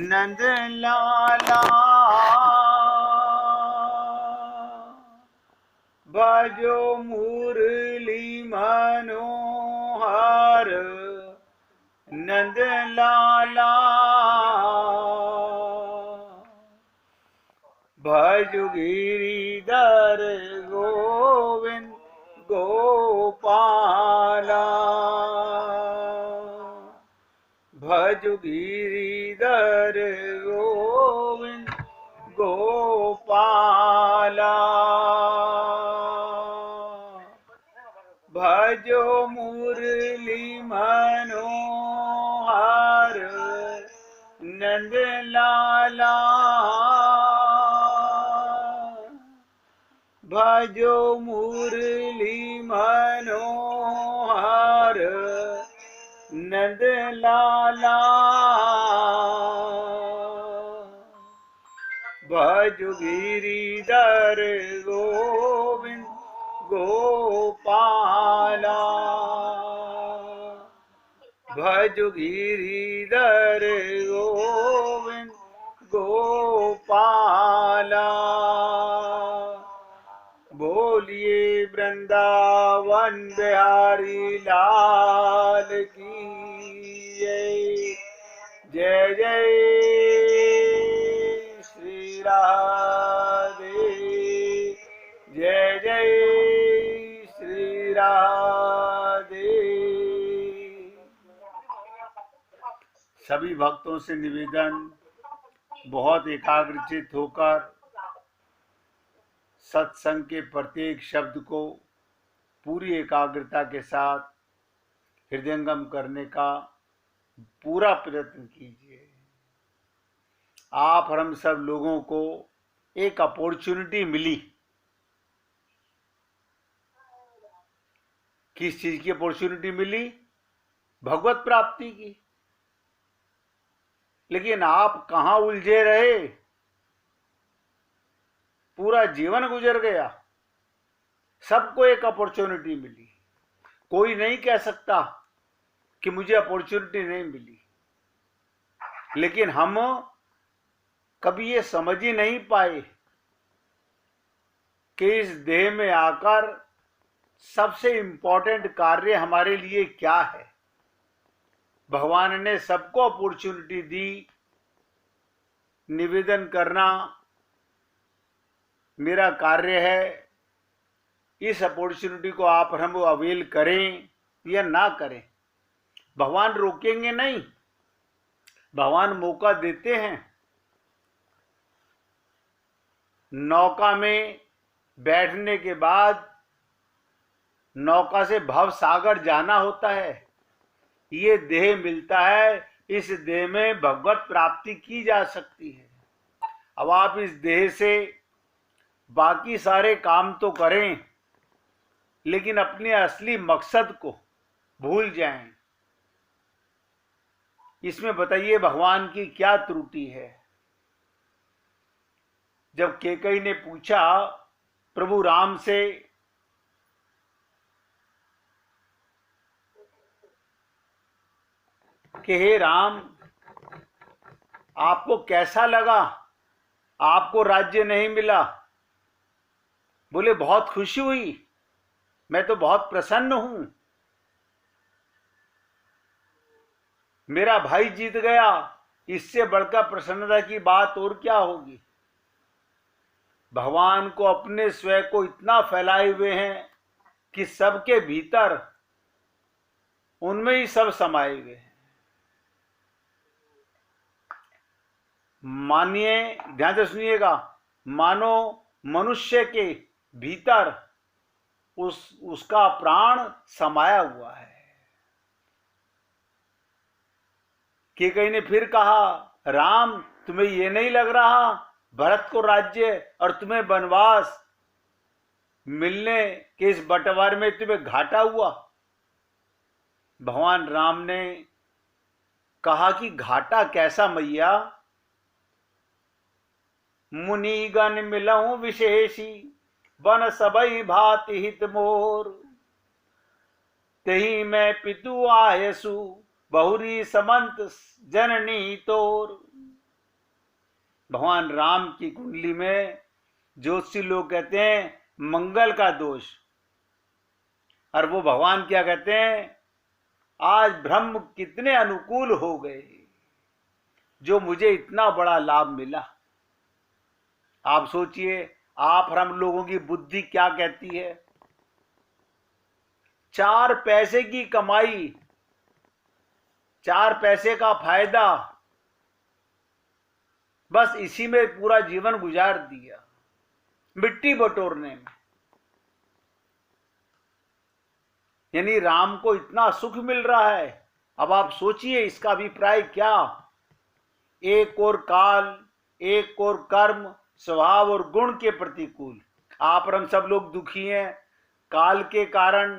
नंद लाला भजो मुरली मनोहर नंद लाला भजो गिरिधर गोविंद गोपाला भजो गिरिधर गोविंद गोपाला भजो मुरली मनोहर नंद लाला भजो मुरली मनोहर नंद लाला भजो गिरिधर गोविंद गोपाला भजो गिरिधर गोविंद गोपाला बोलिए वृंदावन बिहारी लाल की जय जय श्री राधे जय जय श्री राधे। सभी भक्तों से निवेदन, बहुत एकाग्रचित होकर सत्संग के प्रत्येक शब्द को पूरी एकाग्रता के साथ हृदयंगम करने का पूरा प्रयत्न कीजिए। आप और हम सब लोगों को एक अपॉर्चुनिटी मिली। किस चीज की अपॉर्चुनिटी मिली? भगवत प्राप्ति की। लेकिन आप कहां उलझे रहे? पूरा जीवन गुजर गया। सबको एक अपॉर्चुनिटी मिली। कोई नहीं कह सकता कि मुझे अपॉर्चुनिटी नहीं मिली। लेकिन हम कभी ये समझ ही नहीं पाए कि इस देह में आकर सबसे इंपॉर्टेंट कार्य हमारे लिए क्या है। भगवान ने सबको अपॉर्चुनिटी दी। निवेदन करना मेरा कार्य है। इस अपॉर्चुनिटी को आप हम अवेल करें या ना करें। भगवान रोकेंगे नहीं, भगवान मौका देते हैं। नौका में बैठने के बाद नौका से भव सागर जाना होता है। ये देह मिलता है, इस देह में भगवत प्राप्ति की जा सकती है। अब आप इस देह से बाकी सारे काम तो करें, लेकिन अपने असली मकसद को भूल जाएं। इसमें बताइए भगवान की क्या त्रुटि है? जब कैकेयी ने पूछा प्रभु राम से कि हे राम, आपको कैसा लगा? आपको राज्य नहीं मिला। बोले बहुत खुशी हुई, मैं तो बहुत प्रसन्न हूं। मेरा भाई जीत गया, इससे बढ़कर प्रसन्नता की बात और क्या होगी। भगवान को अपने स्वयं को इतना फैलाए हुए हैं कि सबके भीतर उनमें ही सब समाये हुए हैं। मानिए, ध्यान से सुनिएगा, मानो मनुष्य के भीतर उसका प्राण समाया हुआ है। कैकेयी ने फिर कहा, राम तुम्हें ये नहीं लग रहा भरत को राज्य और तुम्हें वनवास मिलने के इस बंटवारे में तुम्हें घाटा हुआ? भगवान राम ने कहा कि घाटा कैसा मैया? मुनिगण मिलऊं विशेषी बन सबई भाति हित मोर। तेही मैं पितु आयसु बहुरी समंत जननी तोर। भगवान राम की कुंडली में ज्योतिषी लोग कहते हैं मंगल का दोष, और वो भगवान क्या कहते हैं, आज ब्रह्म कितने अनुकूल हो गए जो मुझे इतना बड़ा लाभ मिला। आप सोचिए, आप और हम लोगों की बुद्धि क्या कहती है। 4 पैसे की कमाई, 4 पैसे का फायदा, बस इसी में पूरा जीवन गुजार दिया, मिट्टी बटोरने में। यानी राम को इतना सुख मिल रहा है। अब आप सोचिए इसका अभिप्राय क्या। एक और काल, एक और कर्म, स्वभाव और गुण के प्रतिकूल आप और हम सब लोग दुखी हैं। काल के कारण,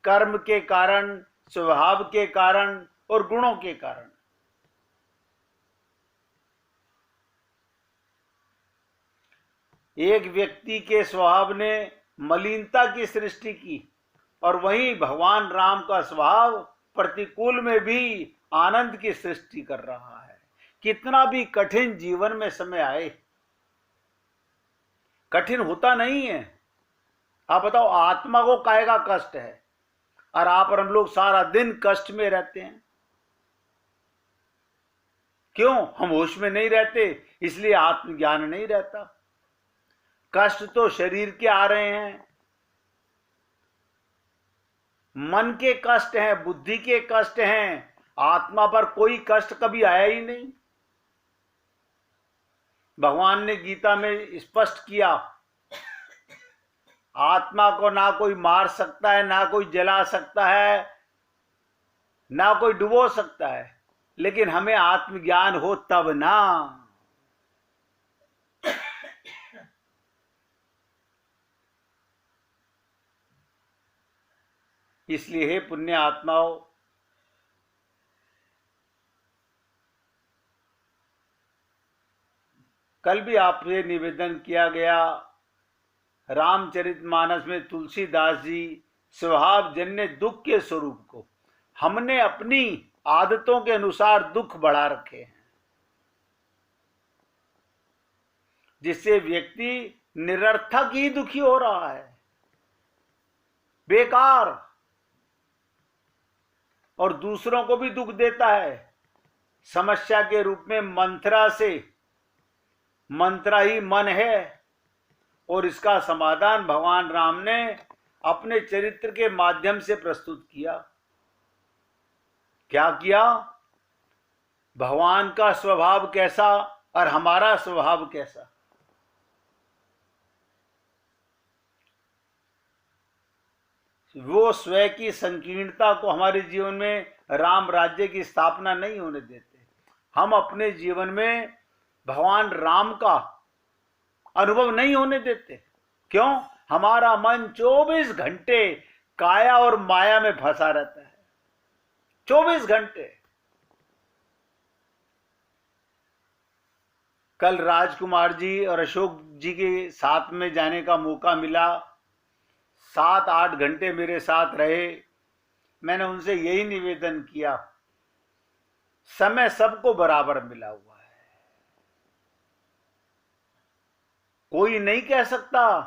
कर्म के कारण, स्वभाव के कारण और गुणों के कारण। एक व्यक्ति के स्वभाव ने मलिनता की सृष्टि की, और वहीं भगवान राम का स्वभाव प्रतिकूल में भी आनंद की सृष्टि कर रहा है। कितना भी कठिन जीवन में समय आए, कठिन होता नहीं है। आप बताओ, आत्मा को काहे का कष्ट है, और आप और हम लोग सारा दिन कष्ट में रहते हैं। क्यों? हम होश में नहीं रहते, इसलिए आत्मज्ञान नहीं रहता। कष्ट तो शरीर के आ रहे हैं, मन के कष्ट हैं, बुद्धि के कष्ट हैं। आत्मा पर कोई कष्ट कभी आया ही नहीं। भगवान ने गीता में स्पष्ट किया, आत्मा को ना कोई मार सकता है, ना कोई जला सकता है, ना कोई डुबो सकता है, लेकिन हमें आत्मज्ञान हो तब ना। इसलिए हे पुण्य आत्माओं, कल भी आपसे निवेदन किया गया, रामचरितमानस में तुलसीदास जी स्वभाव जन्य दुख के स्वरूप को हमने अपनी आदतों के अनुसार दुख बढ़ा रखे हैं, जिससे व्यक्ति निरर्थक ही दुखी हो रहा है, बेकार, और दूसरों को भी दुख देता है। समस्या के रूप में मंत्रा से, मंत्रा ही मन है, और इसका समाधान भगवान राम ने अपने चरित्र के माध्यम से प्रस्तुत किया। क्या किया? भगवान का स्वभाव कैसा और हमारा स्वभाव कैसा। वो स्वयं की संकीर्णता को हमारे जीवन में राम राज्य की स्थापना नहीं होने देते। हम अपने जीवन में भगवान राम का अनुभव नहीं होने देते। क्यों? हमारा मन 24 घंटे काया और माया में फंसा रहता है। 24 घंटे। कल राजकुमार जी और अशोक जी के साथ में जाने का मौका मिला। 7-8 घंटे मेरे साथ रहे। मैंने उनसे यही निवेदन किया, समय सबको बराबर मिला हुआ है। कोई नहीं कह सकता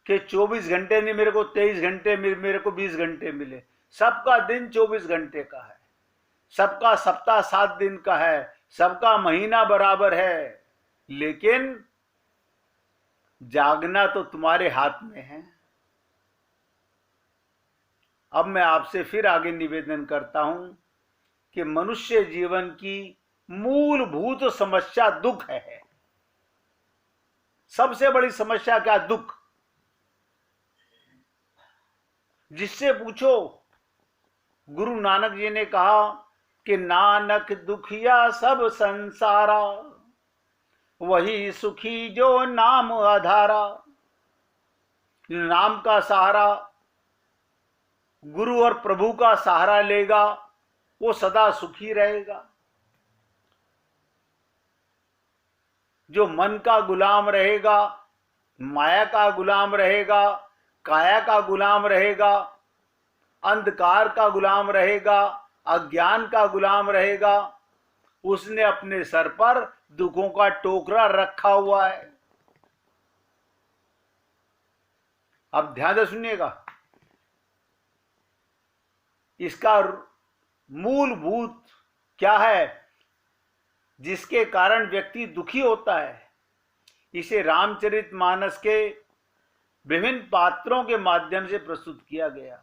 कि 24 घंटे नहीं, मेरे को 23 घंटे, मेरे को 20 घंटे मिले। सबका दिन 24 घंटे का है, सबका सप्ताह 7 दिन का है, सबका महीना बराबर है, लेकिन जागना तो तुम्हारे हाथ में है। अब मैं आपसे फिर आगे निवेदन करता हूं कि मनुष्य जीवन की मूलभूत समस्या दुख है। सबसे बड़ी समस्या क्या? दुख। जिससे पूछो, गुरु नानक जी ने कहा कि नानक दुखिया सब संसारा, वही सुखी जो नाम आधारा। नाम का सहारा, गुरु और प्रभु का सहारा लेगा, वो सदा सुखी रहेगा। जो मन का गुलाम रहेगा, माया का गुलाम रहेगा, काया का गुलाम रहेगा, अंधकार का गुलाम रहेगा, अज्ञान का गुलाम रहेगा, उसने अपने सर पर दुखों का टोकरा रखा हुआ है। अब ध्यान से सुनिएगा, इसका मूलभूत क्या है जिसके कारण व्यक्ति दुखी होता है? इसे रामचरितमानस के विभिन्न पात्रों के माध्यम से प्रस्तुत किया गया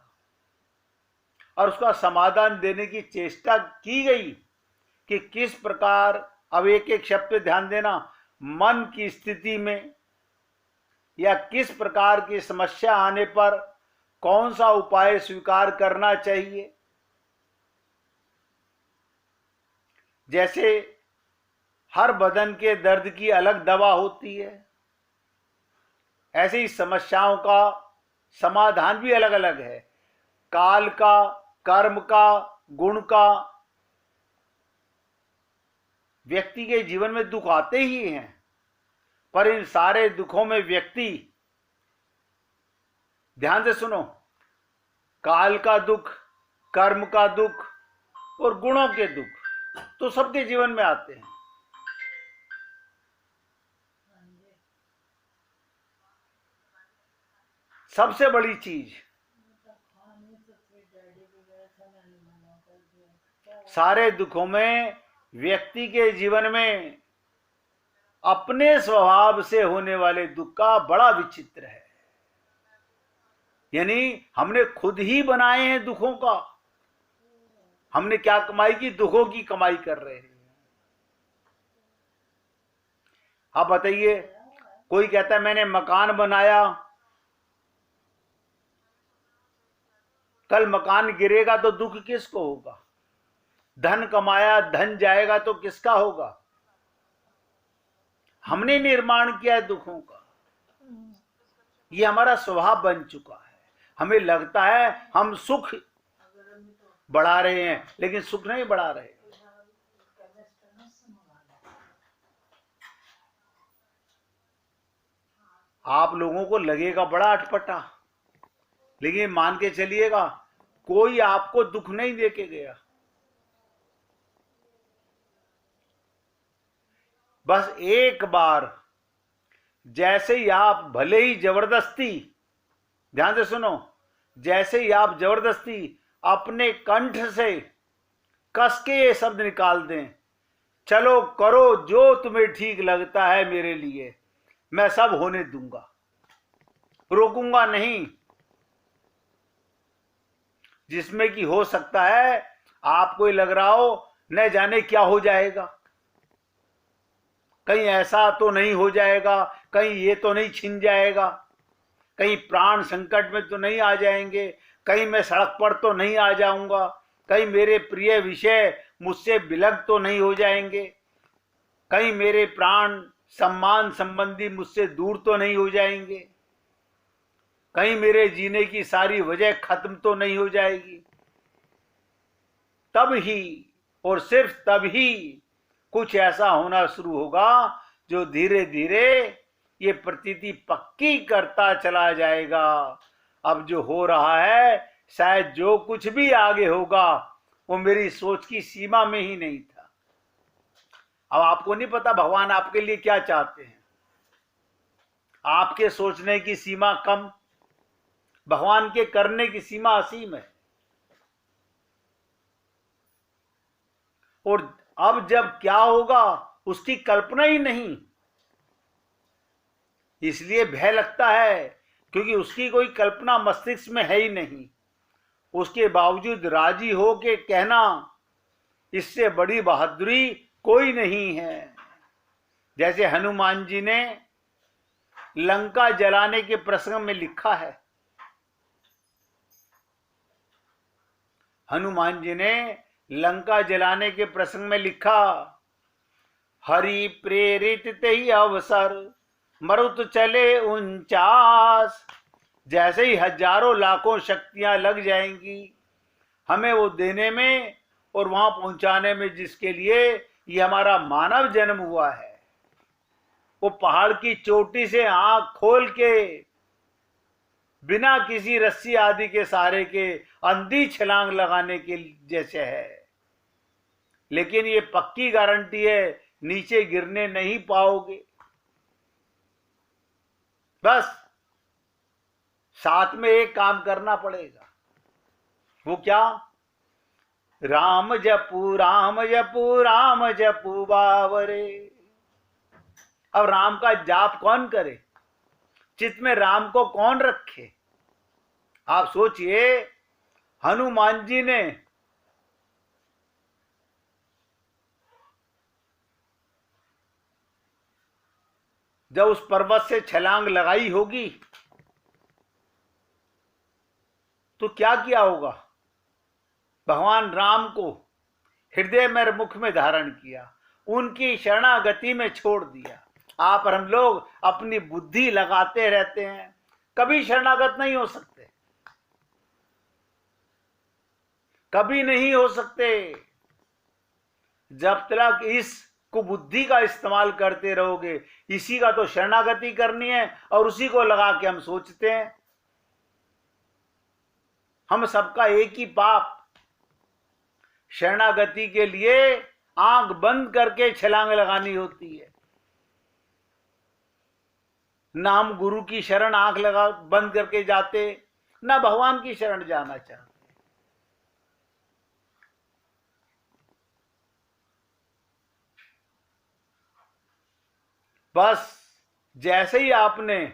और उसका समाधान देने की चेष्टा की गई कि किस प्रकार, अब एक एक शब्द पे ध्यान देना, मन की स्थिति में या किस प्रकार की समस्या आने पर कौन सा उपाय स्वीकार करना चाहिए। जैसे हर बदन के दर्द की अलग दवा होती है, ऐसे ही समस्याओं का समाधान भी अलग अलग है। काल का, कर्म का, गुण का, व्यक्ति के जीवन में दुख आते ही हैं, पर इन सारे दुखों में व्यक्ति, ध्यान से सुनो, काल का दुख, कर्म का दुख और गुणों के दुख तो सबके जीवन में आते हैं। सबसे बड़ी चीज, सारे दुखों में व्यक्ति के जीवन में अपने स्वभाव से होने वाले दुख का बड़ा विचित्र है। यानी हमने खुद ही बनाए हैं दुखों का। हमने क्या कमाई की? दुखों की कमाई कर रहे हैं। आप बताइए, कोई कहता है मैंने मकान बनाया, कल मकान गिरेगा तो दुख किसको होगा? धन कमाया, धन जाएगा तो किसका होगा? हमने निर्माण किया है दुखों का। ये हमारा स्वभाव बन चुका है। हमें लगता है हम सुख बढ़ा रहे हैं, लेकिन सुख नहीं बढ़ा रहे। आप लोगों को लगेगा बड़ा अटपटा, लेकिन मान के चलिएगा कोई आपको दुख नहीं देके गया। बस एक बार जैसे ही आप, भले ही जबरदस्ती, ध्यान से सुनो, जैसे ही आप जबरदस्ती अपने कंठ से कस के ये शब्द निकाल दें, चलो करो जो तुम्हें ठीक लगता है मेरे लिए, मैं सब होने दूंगा, रोकूंगा नहीं, जिसमें कि हो सकता है आपको ही लग रहा हो न जाने क्या हो जाएगा, कहीं ऐसा तो नहीं हो जाएगा, कहीं ये तो नहीं छिन जाएगा, कहीं प्राण संकट में तो नहीं आ जाएंगे, कहीं मैं सड़क पर तो नहीं आ जाऊंगा, कहीं मेरे प्रिय विषय मुझसे विलग तो नहीं हो जाएंगे, कहीं मेरे प्राण सम्मान संबंधी मुझसे दूर तो नहीं हो जाएंगे, कहीं मेरे जीने की सारी वजह खत्म तो नहीं हो जाएगी। तब ही और सिर्फ तब ही कुछ ऐसा होना शुरू होगा जो धीरे धीरे ये प्रतीति पक्की करता चला जाएगा। अब जो हो रहा है, शायद जो कुछ भी आगे होगा वो मेरी सोच की सीमा में ही नहीं था। अब आपको नहीं पता भगवान आपके लिए क्या चाहते हैं। आपके सोचने की सीमा कम, भगवान के करने की सीमा असीम है। और अब जब क्या होगा उसकी कल्पना ही नहीं, इसलिए भय लगता है, क्योंकि उसकी कोई कल्पना मस्तिष्क में है ही नहीं। उसके बावजूद राजी हो के कहना, इससे बड़ी बहादुरी कोई नहीं है। जैसे हनुमान जी ने लंका जलाने के प्रसंग में लिखा है, हनुमान जी ने लंका जलाने के प्रसंग में लिखा, हरि प्रेरित तेहि अवसर मरुत चले 49। जैसे ही हजारों लाखों शक्तियां लग जाएंगी हमें वो देने में और वहां पहुंचाने में, जिसके लिए ये हमारा मानव जन्म हुआ है, वो पहाड़ की चोटी से आंख खोल के बिना किसी रस्सी आदि के सहारे के अंधी छलांग लगाने के जैसे है। लेकिन ये पक्की गारंटी है, नीचे गिरने नहीं पाओगे। बस साथ में एक काम करना पड़ेगा। वो क्या? राम जपू राम जपू राम जपू बावरे। अब राम का जाप कौन करे? चित्त में राम को कौन रखे? आप सोचिए, हनुमान जी ने जब उस पर्वत से छलांग लगाई होगी तो क्या किया होगा? भगवान राम को हृदय में मुख में धारण किया, उनकी शरणागति में छोड़ दिया। आप और हम लोग अपनी बुद्धि लगाते रहते हैं, कभी शरणागत नहीं हो सकते, कभी नहीं हो सकते। जब तक इस कुबुद्धि का इस्तेमाल करते रहोगे, इसी का तो शरणागति करनी है और उसी को लगा के हम सोचते हैं हम सबका एक ही पाप। शरणागति के लिए आंख बंद करके छलांग लगानी होती है। ना हम गुरु की शरण आंख लगा बंद करके जाते, ना भगवान की शरण जाना चाहते। बस जैसे ही आपने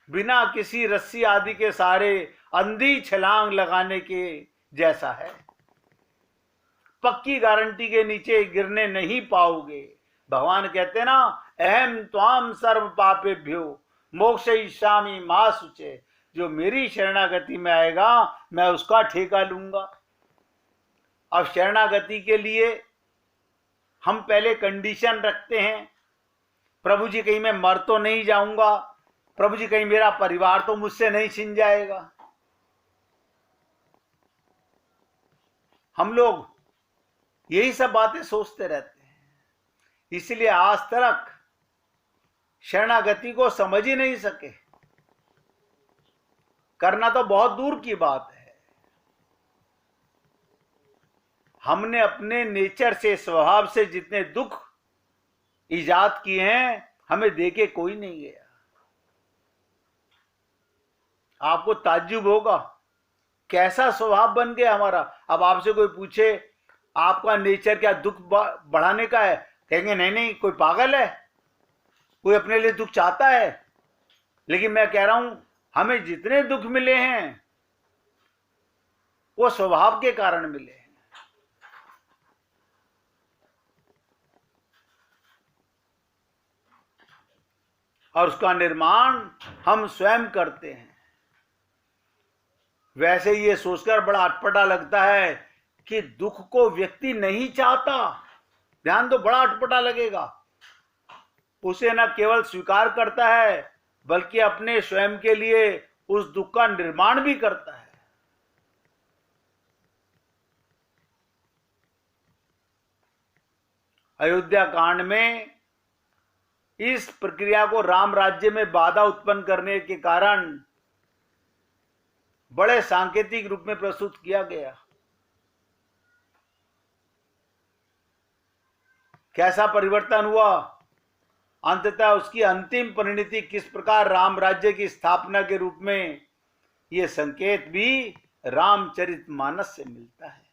बिना किसी रस्सी आदि के सहारे अंधी छलांग लगाने के जैसा है। पक्की गारंटी के नीचे गिरने नहीं पाओगे। भगवान कहते ना, अहम त्वाम सर्व पापेभ्यो मोक्षयिष्यामि मा शुचे। जो मेरी शरणागति में आएगा मैं उसका ठेका लूंगा। अब शरणागति के लिए हम पहले कंडीशन रखते हैं, प्रभु जी कहीं मैं मर तो नहीं जाऊंगा, प्रभु जी कहीं मेरा परिवार तो मुझसे नहीं छिन जाएगा। हम लोग यही सब बातें सोचते रहते हैं, इसलिए आज तक शरणागति को समझ ही नहीं सके। करना तो बहुत दूर की बात है। हमने अपने नेचर से, स्वभाव से जितने दुख इजाद किए हैं, हमें देके कोई नहीं गया। आपको ताज्जुब होगा कैसा स्वभाव बन गया हमारा। अब आपसे कोई पूछे आपका नेचर क्या दुख बढ़ाने का है, कहेंगे नहीं नहीं, कोई पागल है, कोई अपने लिए दुख चाहता है। लेकिन मैं कह रहा हूं, हमें जितने दुख मिले हैं वो स्वभाव के कारण मिले हैं। और उसका निर्माण हम स्वयं करते हैं। वैसे ये सोचकर बड़ा अटपटा लगता है कि दुख को व्यक्ति नहीं चाहता। ध्यान दो, बड़ा अटपटा लगेगा। उसे न केवल स्वीकार करता है बल्कि अपने स्वयं के लिए उस दुख का निर्माण भी करता है। अयोध्या कांड में इस प्रक्रिया को राम राज्य में बाधा उत्पन्न करने के कारण बड़े सांकेतिक रूप में प्रस्तुत किया गया। कैसा परिवर्तन हुआ, अंततः उसकी अंतिम परिणति किस प्रकार राम राज्य की स्थापना के रूप में, यह संकेत भी रामचरितमानस से मिलता है।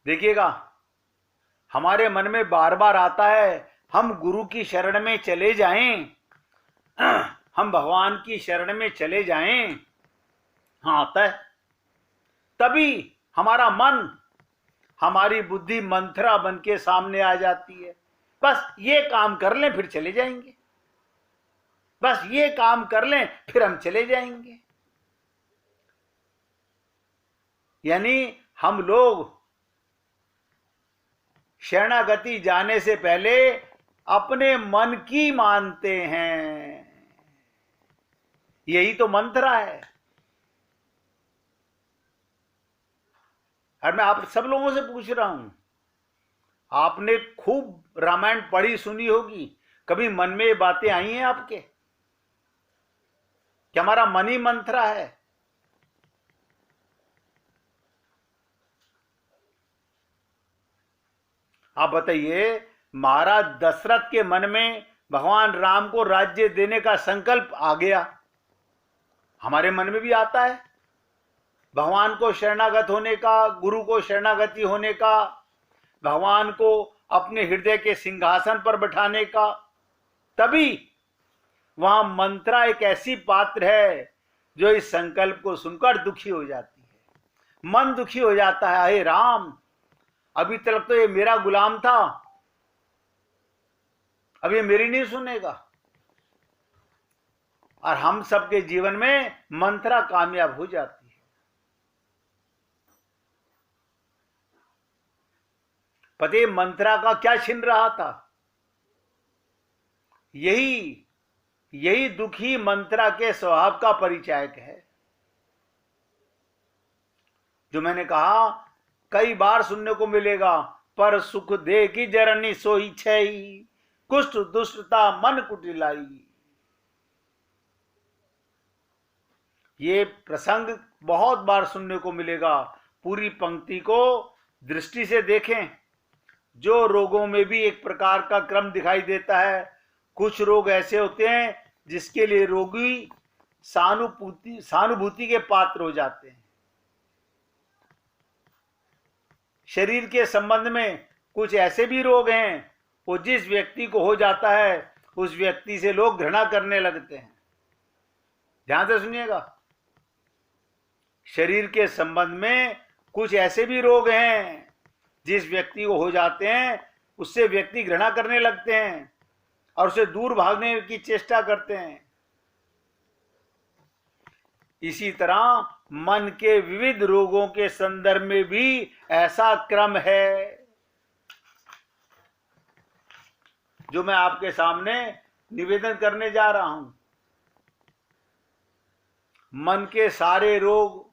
देखिएगा, हमारे मन में बार बार आता है हम गुरु की शरण में चले जाएं, हम भगवान की शरण में चले जाएं। हाँ, आता है। तभी हमारा मन, हमारी बुद्धि मंथरा बन के सामने आ जाती है। बस ये काम कर लें फिर चले जाएंगे, बस ये काम कर लें फिर हम चले जाएंगे। यानी हम लोग शरणागति जाने से पहले अपने मन की मानते हैं। यही तो मंत्र है। और मैं आप सब लोगों से पूछ रहा हूं, आपने खूब रामायण पढ़ी सुनी होगी, कभी मन में ये बातें आई हैं आपके कि हमारा मन ही मंथरा है? आप बताइए, महाराज दशरथ के मन में भगवान राम को राज्य देने का संकल्प आ गया, हमारे मन में भी आता है भगवान को शरणागत होने का, गुरु को शरणागति होने का, भगवान को अपने हृदय के सिंहासन पर बैठाने का। तभी वहां मंत्रा एक ऐसी पात्र है जो इस संकल्प को सुनकर दुखी हो जाती है। मन दुखी हो जाता है, हे राम, अभी तक तो ये मेरा गुलाम था, अब ये मेरी नहीं सुनेगा। और हम सबके जीवन में मंत्रा कामयाब हो जाती है। पति मंत्रा का क्या छिन रहा था? यही दुखी मंत्रा के स्वभाव का परिचायक है, जो मैंने कहा कई बार सुनने को मिलेगा, पर सुख दे की जरनी सोई छई, कुष्ठ दुष्टता मन कुटिलाई। ये प्रसंग बहुत बार सुनने को मिलेगा। पूरी पंक्ति को दृष्टि से देखें। जो रोगों में भी एक प्रकार का क्रम दिखाई देता है। कुछ रोग ऐसे होते हैं जिसके लिए रोगी सहानुभूति के पात्र हो जाते हैं। शरीर के संबंध में कुछ ऐसे भी रोग हैं, वो जिस व्यक्ति को हो जाता है उस व्यक्ति से लोग घृणा करने लगते हैं। ध्यान से सुनिएगा। शरीर के संबंध में कुछ ऐसे भी रोग हैं, जिस व्यक्ति को हो जाते हैं उससे व्यक्ति घृणा करने लगते हैं और उसे दूर भागने की चेष्टा करते हैं। इसी तरह मन के विविध रोगों के संदर्भ में भी ऐसा क्रम है, जो मैं आपके सामने निवेदन करने जा रहा हूं। मन के सारे रोग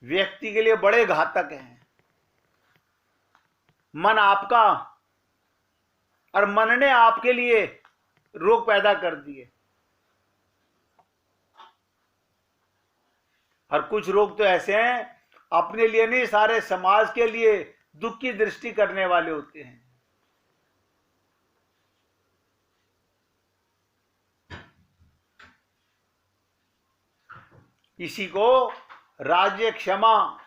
व्यक्ति के लिए बड़े घातक हैं। मन आपका और मन ने आपके लिए रोग पैदा कर दिए। और कुछ रोग तो ऐसे हैं, अपने लिए नहीं सारे समाज के लिए दुख की दृष्टि करने वाले होते हैं। इसी को राज्य क्षमा,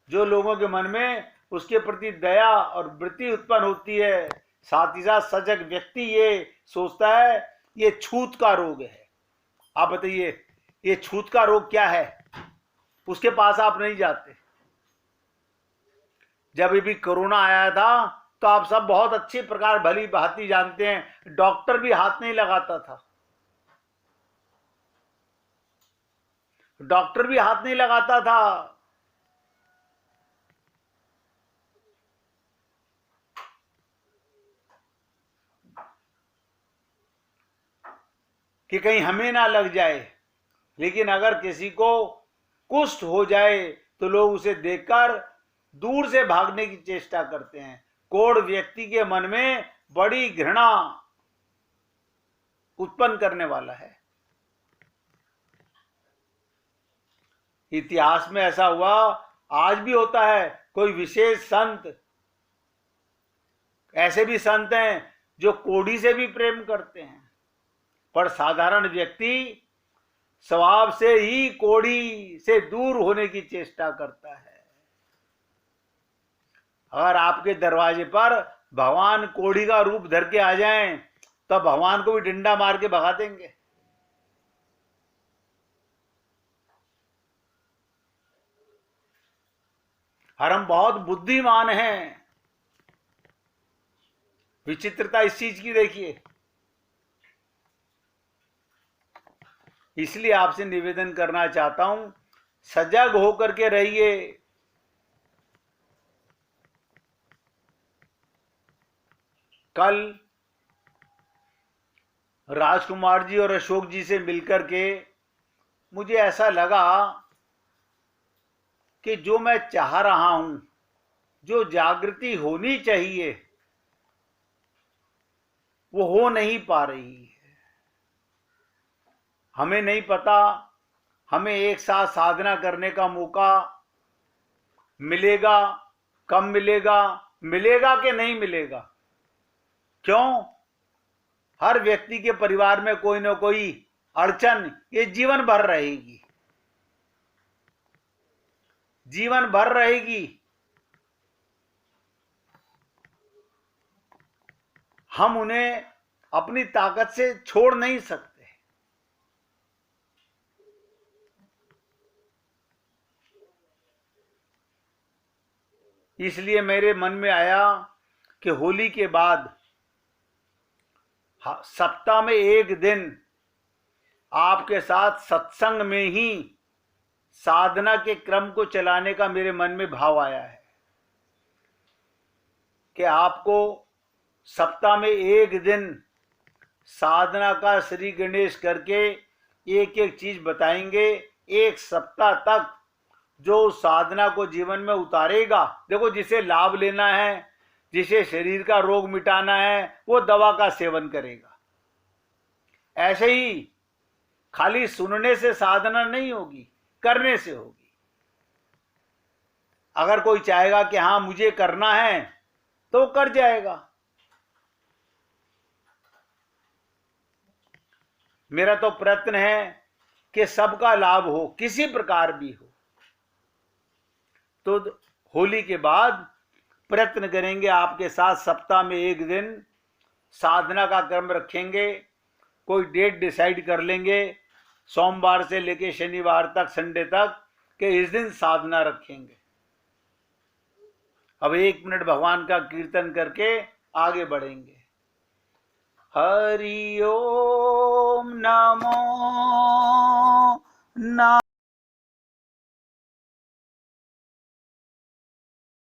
जो लोगों के मन में उसके प्रति दया और वृत्ति उत्पन्न होती है, साथ ही साथ सजग व्यक्ति ये सोचता है ये छूत का रोग है। आप बताइए ये छूत का रोग क्या है? उसके पास आप नहीं जाते। जब भी कोरोना आया था तो आप सब बहुत अच्छी प्रकार भली भांति जानते हैं, डॉक्टर भी हाथ नहीं लगाता था। डॉक्टर भी हाथ नहीं लगाता था। कि कहीं हमें ना लग जाए। लेकिन अगर किसी को कुष्ठ हो जाए तो लोग उसे देखकर दूर से भागने की चेष्टा करते हैं। कोढ़ व्यक्ति के मन में बड़ी घृणा उत्पन्न करने वाला है। इतिहास में ऐसा हुआ, आज भी होता है। कोई विशेष संत, ऐसे भी संत हैं जो कोढ़ी से भी प्रेम करते हैं, पर साधारण व्यक्ति स्वभाव से ही कोढ़ी से दूर होने की चेष्टा करता है। अगर आपके दरवाजे पर भगवान कोढ़ी का रूप धर के आ जाएं, तो भगवान को भी डंडा मार के भगा देंगे। और हम बहुत बुद्धिमान हैं। विचित्रता इस चीज की देखिए। इसलिए आपसे निवेदन करना चाहता हूं, सजग होकर के रहिए। कल राजकुमार जी और अशोक जी से मिलकर के मुझे ऐसा लगा कि जो मैं चाह रहा हूं जो जागृति होनी चाहिए वो हो नहीं पा रही है। हमें नहीं पता हमें एक साथ साधना करने का मौका मिलेगा, कब मिलेगा, मिलेगा कि नहीं मिलेगा। क्यों? हर व्यक्ति के परिवार में कोई ना कोई अड़चन ये जीवन भर रहेगी, जीवन भर रहेगी। हम उन्हें अपनी ताकत से छोड़ नहीं सकते। इसलिए मेरे मन में आया कि होली के बाद सप्ताह में एक दिन आपके साथ सत्संग में ही साधना के क्रम को चलाने का मेरे मन में भाव आया है कि आपको सप्ताह में एक दिन साधना का श्री गणेश करके एक एक चीज बताएंगे। एक सप्ताह तक जो साधना को जीवन में उतारेगा, देखो जिसे लाभ लेना है, जिसे शरीर का रोग मिटाना है, वो दवा का सेवन करेगा। ऐसे ही खाली सुनने से साधना नहीं होगी, करने से होगी। अगर कोई चाहेगा कि हाँ मुझे करना है तो कर जाएगा। मेरा तो प्रयत्न है कि सबका लाभ हो, किसी प्रकार भी हो। तो होली के बाद प्रयत्न करेंगे आपके साथ सप्ताह में एक दिन साधना का क्रम रखेंगे। कोई डेट डिसाइड कर लेंगे सोमवार से लेके शनिवार तक, संडे तक, कि इस दिन साधना रखेंगे। अब 1 मिनट भगवान का कीर्तन करके आगे बढ़ेंगे। हरि ओम नमो नमः।